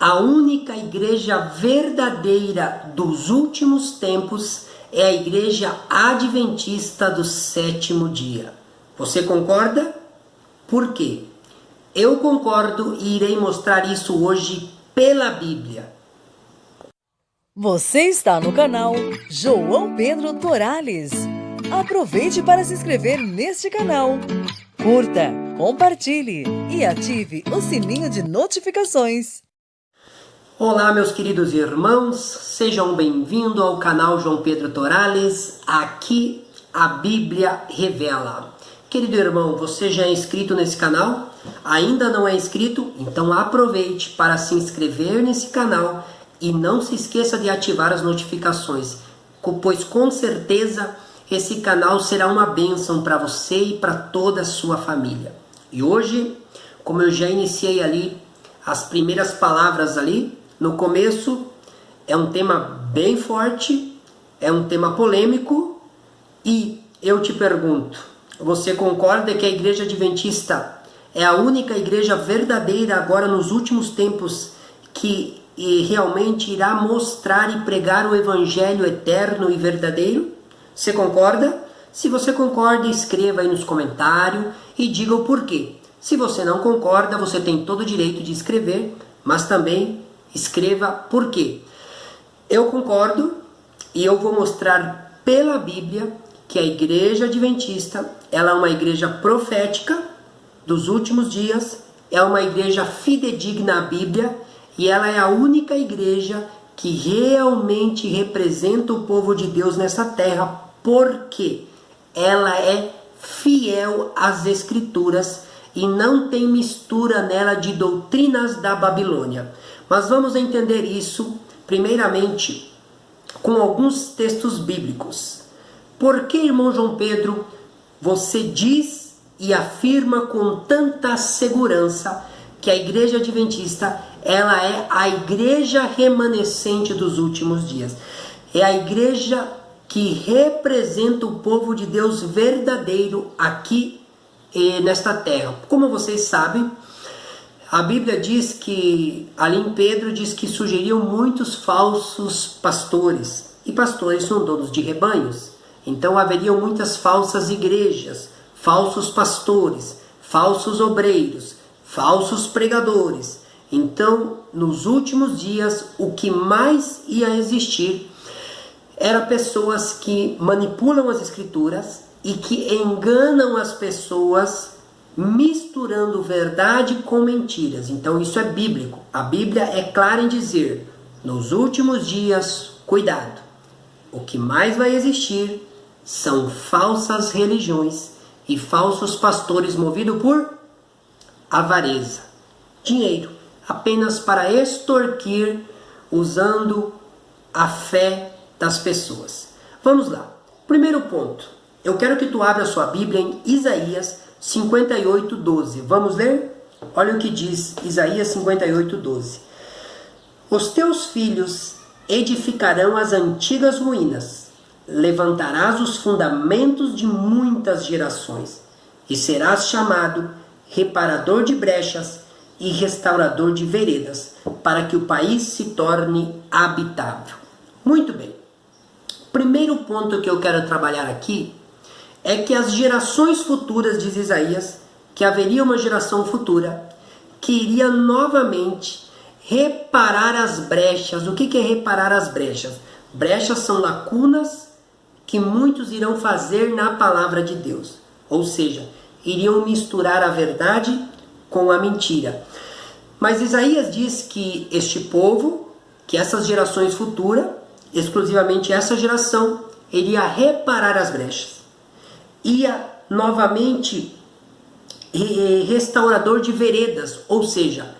A única igreja verdadeira dos últimos tempos é a Igreja Adventista do Sétimo Dia. Você concorda? Por quê? Eu concordo e irei mostrar isso hoje pela Bíblia. Você está no canal João Pedro Torales. Aproveite para se inscrever neste canal. Curta, compartilhe e ative o sininho de notificações. Olá, meus queridos irmãos, sejam bem-vindos ao canal João Pedro Torales. Aqui a Bíblia revela. Querido irmão, você já é inscrito nesse canal? Ainda não é inscrito? Então aproveite para se inscrever nesse canal e não se esqueça de ativar as notificações, pois com certeza esse canal será uma bênção para você e para toda a sua família. E hoje, como eu já iniciei ali as primeiras palavras ali, no começo, é um tema bem forte, é um tema polêmico e eu te pergunto, você concorda que a Igreja Adventista é a única igreja verdadeira agora nos últimos tempos que realmente irá mostrar e pregar o Evangelho eterno e verdadeiro? Você concorda? Se você concorda, escreva aí nos comentários e diga o porquê. Se você não concorda, você tem todo o direito de escrever, mas também escreva por quê. Eu concordo e eu vou mostrar pela Bíblia que a Igreja Adventista ela é uma igreja profética dos últimos dias, é uma igreja fidedigna à Bíblia e ela é a única igreja que realmente representa o povo de Deus nessa terra, porque ela é fiel às Escrituras e não tem mistura nela de doutrinas da Babilônia. Mas vamos entender isso, primeiramente, com alguns textos bíblicos. Por que, irmão João Pedro, você diz e afirma com tanta segurança que a Igreja Adventista ela é a igreja remanescente dos últimos dias? É a igreja que representa o povo de Deus verdadeiro aqui nesta terra. Como vocês sabem, a Bíblia diz que, ali em Pedro, diz que surgiriam muitos falsos pastores. E pastores são donos de rebanhos. Então haveriam muitas falsas igrejas, falsos pastores, falsos obreiros, falsos pregadores. Então, nos últimos dias, o que mais ia existir eram pessoas que manipulam as Escrituras e que enganam as pessoas misturando verdade com mentiras. Então isso é bíblico. A Bíblia é clara em dizer, nos últimos dias, cuidado. O que mais vai existir são falsas religiões e falsos pastores movidos por avareza, dinheiro, apenas para extorquir, usando a fé das pessoas. Vamos lá. Primeiro ponto. Eu quero que tu abra a sua Bíblia em Isaías 58:12. Vamos ler? Olha o que diz Isaías 58:12. Os teus filhos edificarão as antigas ruínas, levantarás os fundamentos de muitas gerações, e serás chamado reparador de brechas e restaurador de veredas, para que o país se torne habitável. Muito bem. Primeiro ponto que eu quero trabalhar aqui é que as gerações futuras, diz Isaías, que haveria uma geração futura que iria novamente reparar as brechas. O que é reparar as brechas? Brechas são lacunas que muitos irão fazer na palavra de Deus. Ou seja, iriam misturar a verdade com a mentira. Mas Isaías diz que este povo, que essas gerações futuras, exclusivamente essa geração, iria reparar as brechas. Ia novamente restaurador de veredas, ou seja,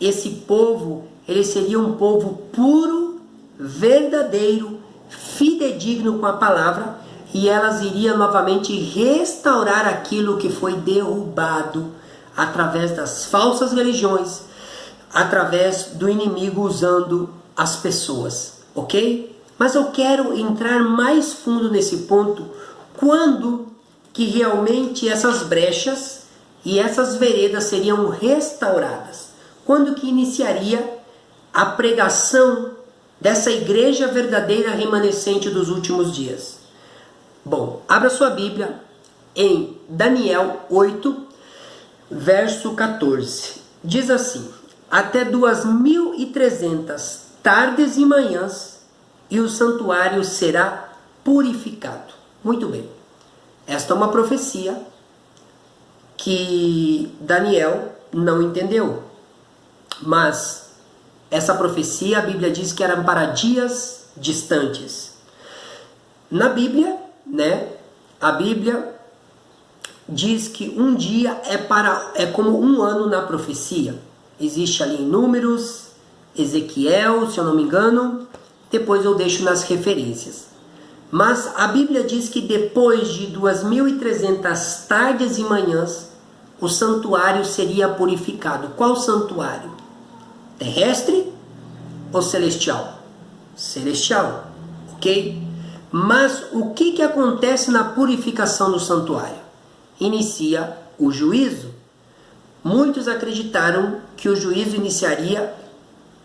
esse povo, ele seria um povo puro, verdadeiro, fidedigno com a palavra, e elas iriam novamente restaurar aquilo que foi derrubado através das falsas religiões, através do inimigo usando as pessoas, ok? Mas eu quero entrar mais fundo nesse ponto, quando que realmente essas brechas e essas veredas seriam restauradas. Quando que iniciaria a pregação dessa igreja verdadeira remanescente dos últimos dias? Bom, abra sua Bíblia em Daniel 8, verso 14. Diz assim: até 2.300 tardes e manhãs, e o santuário será purificado. Muito bem. Esta é uma profecia que Daniel não entendeu. Mas essa profecia, a Bíblia diz que era para dias distantes. Na Bíblia, a Bíblia diz que um dia é como um ano na profecia. Existe ali em Números, Ezequiel, se eu não me engano. Depois eu deixo nas referências. Mas a Bíblia diz que depois de 2.300 tardes e manhãs, o santuário seria purificado. Qual santuário? Terrestre ou celestial? Celestial, ok? Mas o que acontece na purificação do santuário? Inicia o juízo. Muitos acreditaram que o juízo iniciaria,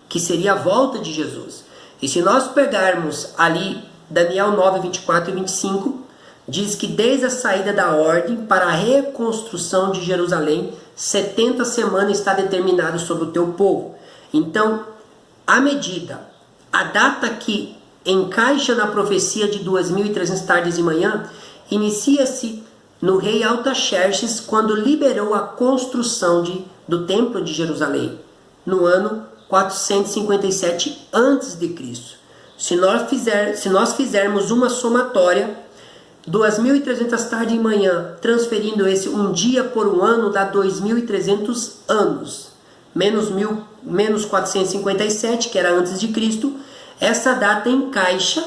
que seria a volta de Jesus. E se nós pegarmos ali Daniel 9, 24 e 25, diz que desde a saída da ordem para a reconstrução de Jerusalém, 70 semanas está determinado sobre o teu povo. Então, a data que encaixa na profecia de 2.300 tardes e manhã, inicia-se no rei Artaxerxes, quando liberou a construção do templo de Jerusalém, no ano 457 a.C. Se nós fizermos uma somatória, 2.300 tarde e manhã, transferindo esse um dia por um ano, dá 2.300 anos. Menos 457, que era antes de Cristo, essa data encaixa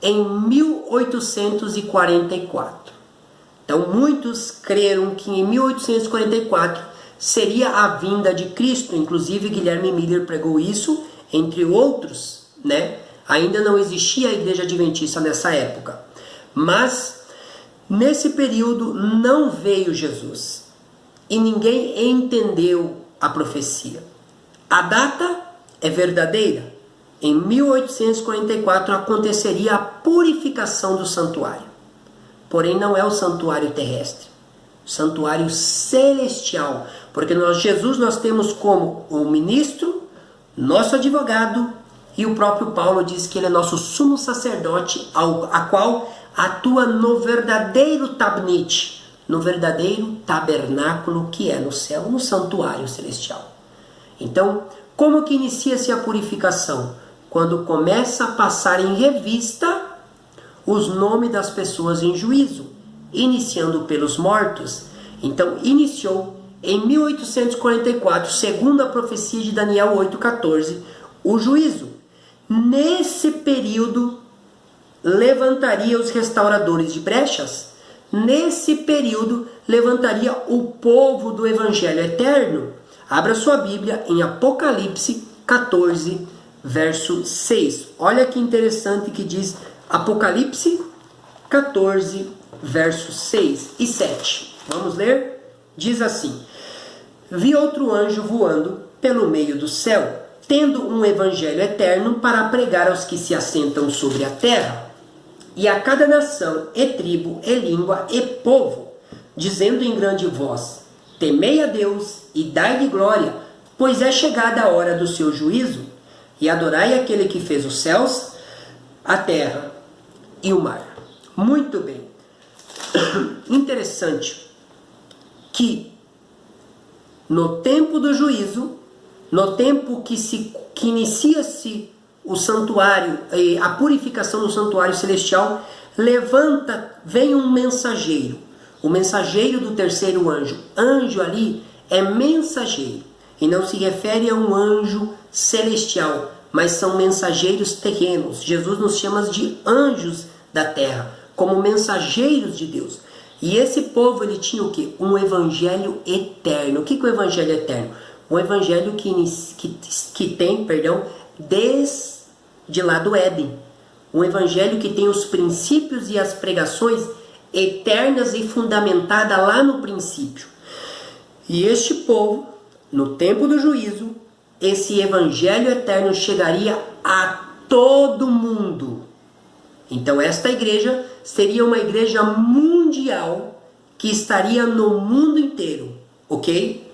em 1844. Então, muitos creram que em 1844 seria a vinda de Cristo. Inclusive, Guilherme Miller pregou isso, entre outros, Ainda não existia a Igreja Adventista nessa época. Mas, nesse período, não veio Jesus. E ninguém entendeu a profecia. A data é verdadeira. Em 1844 aconteceria a purificação do santuário. Porém, não é o santuário terrestre. O santuário celestial. Porque Jesus nós temos como o ministro, nosso advogado, e o próprio Paulo diz que ele é nosso sumo sacerdote, a qual atua no verdadeiro tabnite, no verdadeiro tabernáculo que é no céu, no santuário celestial. Então, como que inicia-se a purificação? Quando começa a passar em revista os nomes das pessoas em juízo, iniciando pelos mortos. Então, iniciou em 1844, segundo a profecia de Daniel 8,14, o juízo. Nesse período, levantaria os restauradores de brechas. Nesse período, levantaria o povo do Evangelho Eterno. Abra sua Bíblia em Apocalipse 14, verso 6. Olha que interessante que diz Apocalipse 14, verso 6 e 7. Vamos ler? Diz assim: vi outro anjo voando pelo meio do céu, tendo um evangelho eterno para pregar aos que se assentam sobre a terra, e a cada nação, e tribo, e língua, e povo, dizendo em grande voz: temei a Deus e dai-lhe glória, pois é chegada a hora do seu juízo, e adorai aquele que fez os céus, a terra e o mar. Muito bem. Interessante que no tempo do juízo, no tempo que inicia-se o santuário, a purificação do santuário celestial, vem um mensageiro, o mensageiro do terceiro anjo. Anjo ali é mensageiro, e não se refere a um anjo celestial, mas são mensageiros terrenos. Jesus nos chama de anjos da terra, como mensageiros de Deus. E esse povo, ele tinha o quê? Um evangelho eterno. O que é o evangelho eterno? Um evangelho que tem, desde lá do Éden. Um evangelho que tem os princípios e as pregações eternas e fundamentada lá no princípio. E este povo, no tempo do juízo, esse evangelho eterno chegaria a todo mundo. Então esta igreja seria uma igreja mundial que estaria no mundo inteiro, ok?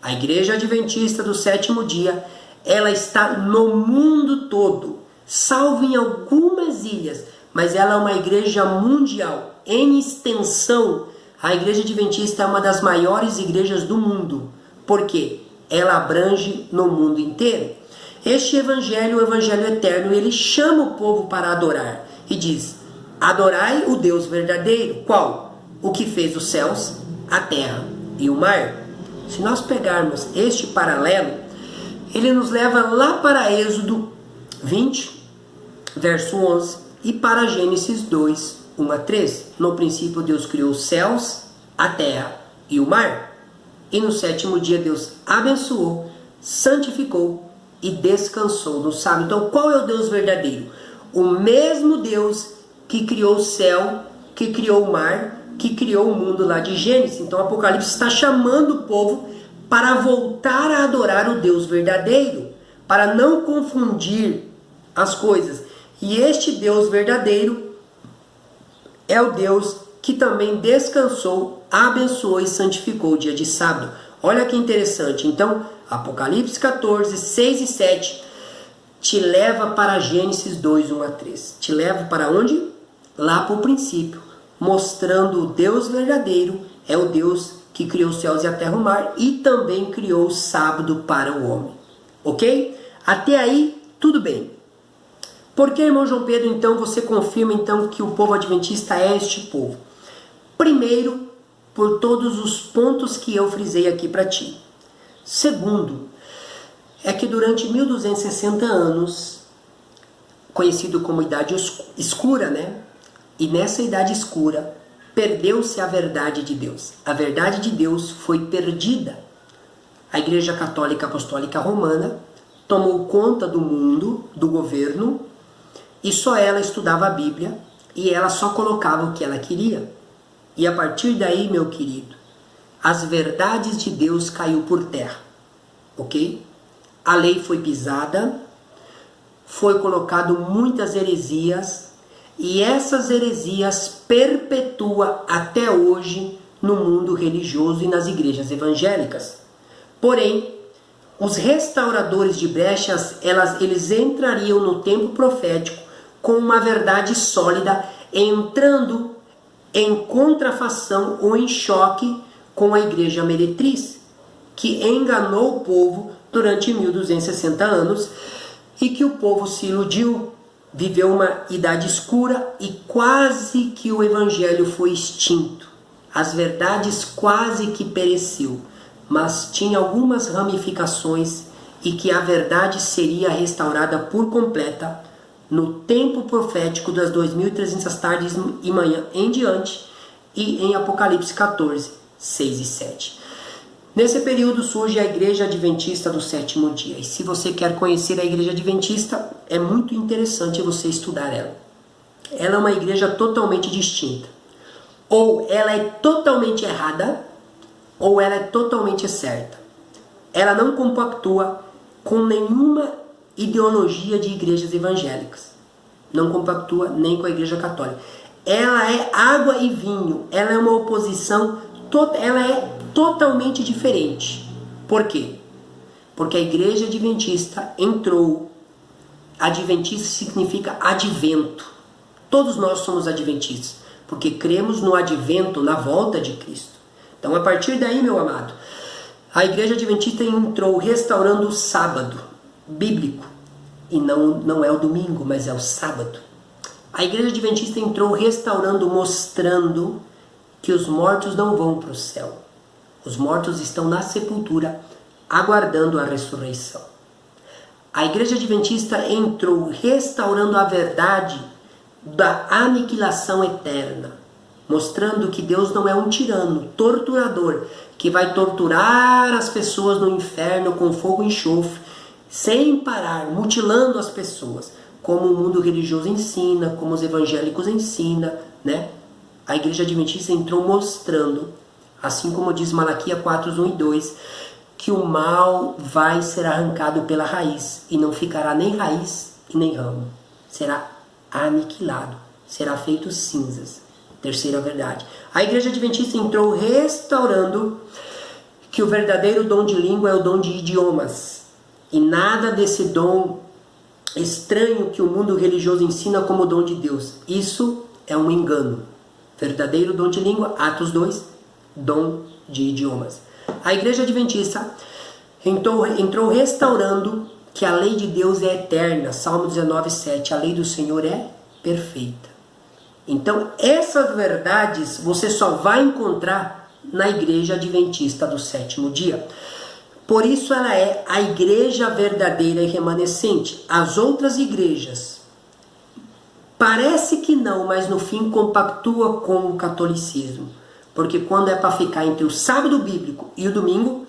A igreja adventista do sétimo dia, ela está no mundo todo, salvo em algumas ilhas, mas ela é uma igreja mundial. Em extensão, a igreja adventista é uma das maiores igrejas do mundo. Por quê? Ela abrange no mundo inteiro. Este evangelho, o evangelho eterno, ele chama o povo para adorar e diz: adorai o Deus verdadeiro. Qual? O que fez os céus, a terra e o mar. Se nós pegarmos este paralelo, ele nos leva lá para Êxodo 20, verso 11, e para Gênesis 2, 1 a 3. No princípio Deus criou os céus, a terra e o mar. E no sétimo dia Deus abençoou, santificou e descansou no sábado. Então qual é o Deus verdadeiro? O mesmo Deus que criou o céu, que criou o mar, que criou o mundo lá de Gênesis. Então o Apocalipse está chamando o povo para voltar a adorar o Deus verdadeiro, para não confundir as coisas. E este Deus verdadeiro é o Deus que também descansou, abençoou e santificou o dia de sábado. Olha que interessante. Então, Apocalipse 14, 6 e 7 te leva para Gênesis 2, 1 a 3. Te leva para onde? Lá para o princípio, mostrando o Deus verdadeiro é o Deus que criou os céus e a terra e o mar e também criou o sábado para o homem. Ok? Até aí, tudo bem. Por que, irmão João Pedro, então, você confirma então que o povo adventista é este povo? Primeiro, por todos os pontos que eu frisei aqui para ti. Segundo, é que durante 1260 anos, conhecido como Idade Escura, né? E nessa Idade Escura, perdeu-se a verdade de Deus. A verdade de Deus foi perdida. A Igreja Católica Apostólica Romana tomou conta do mundo, do governo, e só ela estudava a Bíblia, e ela só colocava o que ela queria. E a partir daí, meu querido, as verdades de Deus caiu por terra, ok? A lei foi pisada, foi colocado muitas heresias, e essas heresias perpetuam até hoje no mundo religioso e nas igrejas evangélicas. Porém, os restauradores de brechas, eles entrariam no tempo profético com uma verdade sólida, entrando em contrafação ou em choque com a igreja meretriz, que enganou o povo durante 1260 anos e que o povo se iludiu, viveu uma idade escura e quase que o evangelho foi extinto. As verdades quase que pereceu, mas tinha algumas ramificações e que a verdade seria restaurada por completa no tempo profético das 2300 tardes e manhã em diante e em Apocalipse 14, 6 e 7. Nesse período surge a Igreja Adventista do Sétimo Dia. E se você quer conhecer a Igreja Adventista, é muito interessante você estudar ela. Ela é uma igreja totalmente distinta. Ou ela é totalmente errada, ou ela é totalmente certa. Ela não compactua com nenhuma ideologia de igrejas evangélicas. Não compactua nem com a Igreja Católica. Ela é água e vinho. Ela é uma oposição, ela é totalmente diferente. Por quê? Porque a Igreja Adventista entrou. Adventista significa advento. Todos nós somos adventistas, porque cremos no advento, na volta de Cristo. Então, a partir daí, meu amado, a Igreja Adventista entrou restaurando o sábado bíblico. E não é o domingo, mas é o sábado. A Igreja Adventista entrou restaurando, mostrando que os mortos não vão para o céu. Os mortos estão na sepultura, aguardando a ressurreição. A Igreja Adventista entrou restaurando a verdade da aniquilação eterna, mostrando que Deus não é um tirano, torturador, que vai torturar as pessoas no inferno com fogo e enxofre, sem parar, mutilando as pessoas, como o mundo religioso ensina, como os evangélicos ensinam, né? A Igreja Adventista entrou mostrando, assim como diz Malaquias 4, 1 e 2, que o mal vai ser arrancado pela raiz, e não ficará nem raiz e nem ramo. Será aniquilado, será feito cinzas. Terceira verdade. A Igreja Adventista entrou restaurando que o verdadeiro dom de língua é o dom de idiomas. E nada desse dom estranho que o mundo religioso ensina como dom de Deus. Isso é um engano. Verdadeiro dom de língua, Atos 2, dom de idiomas. A Igreja Adventista entrou restaurando que a lei de Deus é eterna. Salmo 19:7. A lei do Senhor é perfeita. Então, essas verdades você só vai encontrar na Igreja Adventista do Sétimo Dia. Por isso ela é a igreja verdadeira e remanescente. As outras igrejas, parece que não, mas no fim compactua com o catolicismo. Porque quando é para ficar entre o sábado bíblico e o domingo,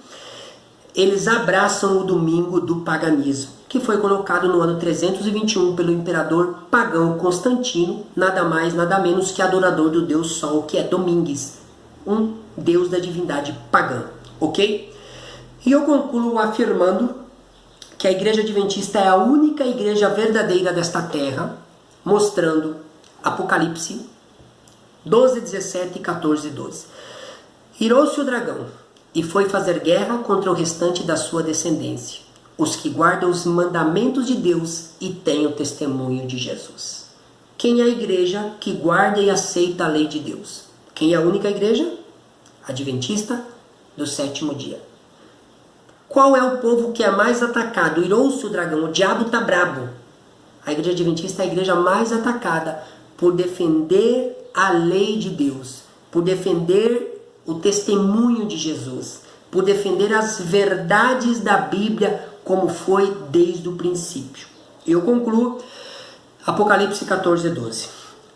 eles abraçam o domingo do paganismo, que foi colocado no ano 321 pelo imperador pagão Constantino, nada mais, nada menos que adorador do deus Sol, que é Domingues, um deus da divindade pagã, ok? E eu concluo afirmando que a Igreja Adventista é a única igreja verdadeira desta terra, mostrando Apocalipse 12, 17 e 14, 12. Irou-se o dragão e foi fazer guerra contra o restante da sua descendência, os que guardam os mandamentos de Deus e têm o testemunho de Jesus. Quem é a igreja que guarda e aceita a lei de Deus? Quem é a única igreja? Adventista do sétimo dia. Qual é o povo que é mais atacado? Irou-se o dragão, o diabo está brabo. A Igreja Adventista é a igreja mais atacada por defender a lei de Deus, por defender o testemunho de Jesus, por defender as verdades da Bíblia como foi desde o princípio. Eu concluo Apocalipse 14, 12.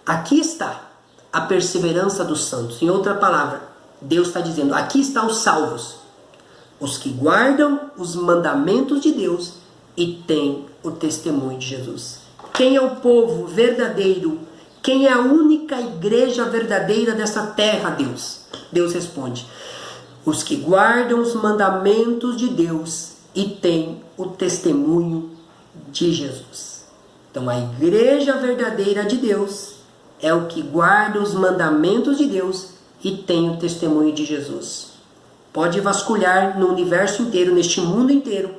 Aqui está a perseverança dos santos. Em outra palavra, Deus está dizendo, aqui estão os salvos, os que guardam os mandamentos de Deus e têm o testemunho de Jesus. Quem é o povo verdadeiro? Quem é a única igreja verdadeira dessa terra, Deus? Deus responde, os que guardam os mandamentos de Deus e têm o testemunho de Jesus. Então a igreja verdadeira de Deus é o que guarda os mandamentos de Deus e tem o testemunho de Jesus. Pode vasculhar no universo inteiro, neste mundo inteiro,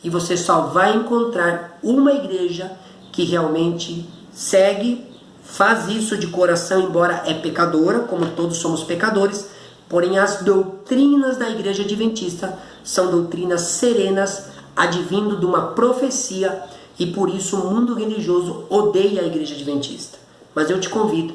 e você só vai encontrar uma igreja que realmente segue, faz isso de coração, embora é pecadora, como todos somos pecadores, porém as doutrinas da Igreja Adventista são doutrinas serenas, advindo de uma profecia, e por isso o mundo religioso odeia a Igreja Adventista. Mas eu te convido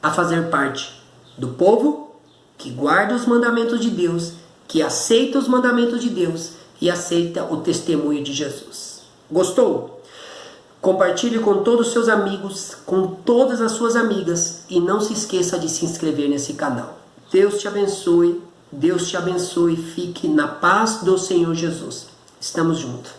a fazer parte do povo que guarda os mandamentos de Deus, que aceita os mandamentos de Deus e aceita o testemunho de Jesus. Gostou? Compartilhe com todos os seus amigos, com todas as suas amigas e não se esqueça de se inscrever nesse canal. Deus te abençoe, fique na paz do Senhor Jesus. Estamos juntos.